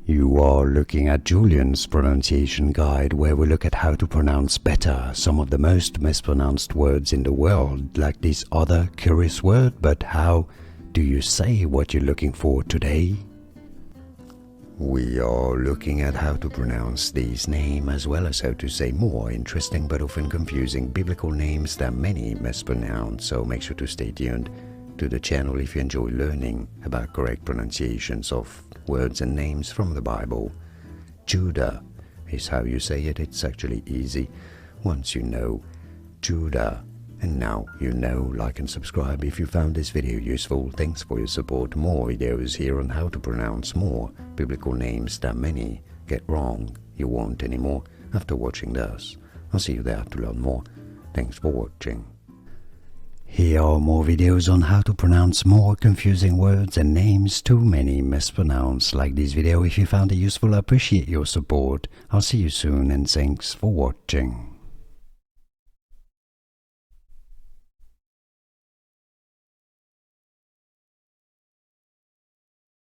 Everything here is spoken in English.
You are looking at Julian's pronunciation guide, where we look at how to pronounce better some of the most mispronounced words in the world, like this other curious word. But how do you say what you're looking for today? We are looking at how to pronounce these names, as well as how to say more interesting but often confusing biblical names that many mispronounce, so make sure to stay tuned to the channel if you enjoy learning about correct pronunciations of words and names from the Bible. Judah is how you say it. It's actually easy once you know Judah. And now you know. Like and subscribe if you found this video useful. Thanks for your support. More videos here on how to pronounce more biblical names that many get wrong. You won't anymore after watching this. I'll see you there to learn more. Thanks for watching. Here are more videos on how to pronounce more confusing words and names too many mispronounced. Like this video if you found it useful. I appreciate your support. I'll see you soon and thanks for watching.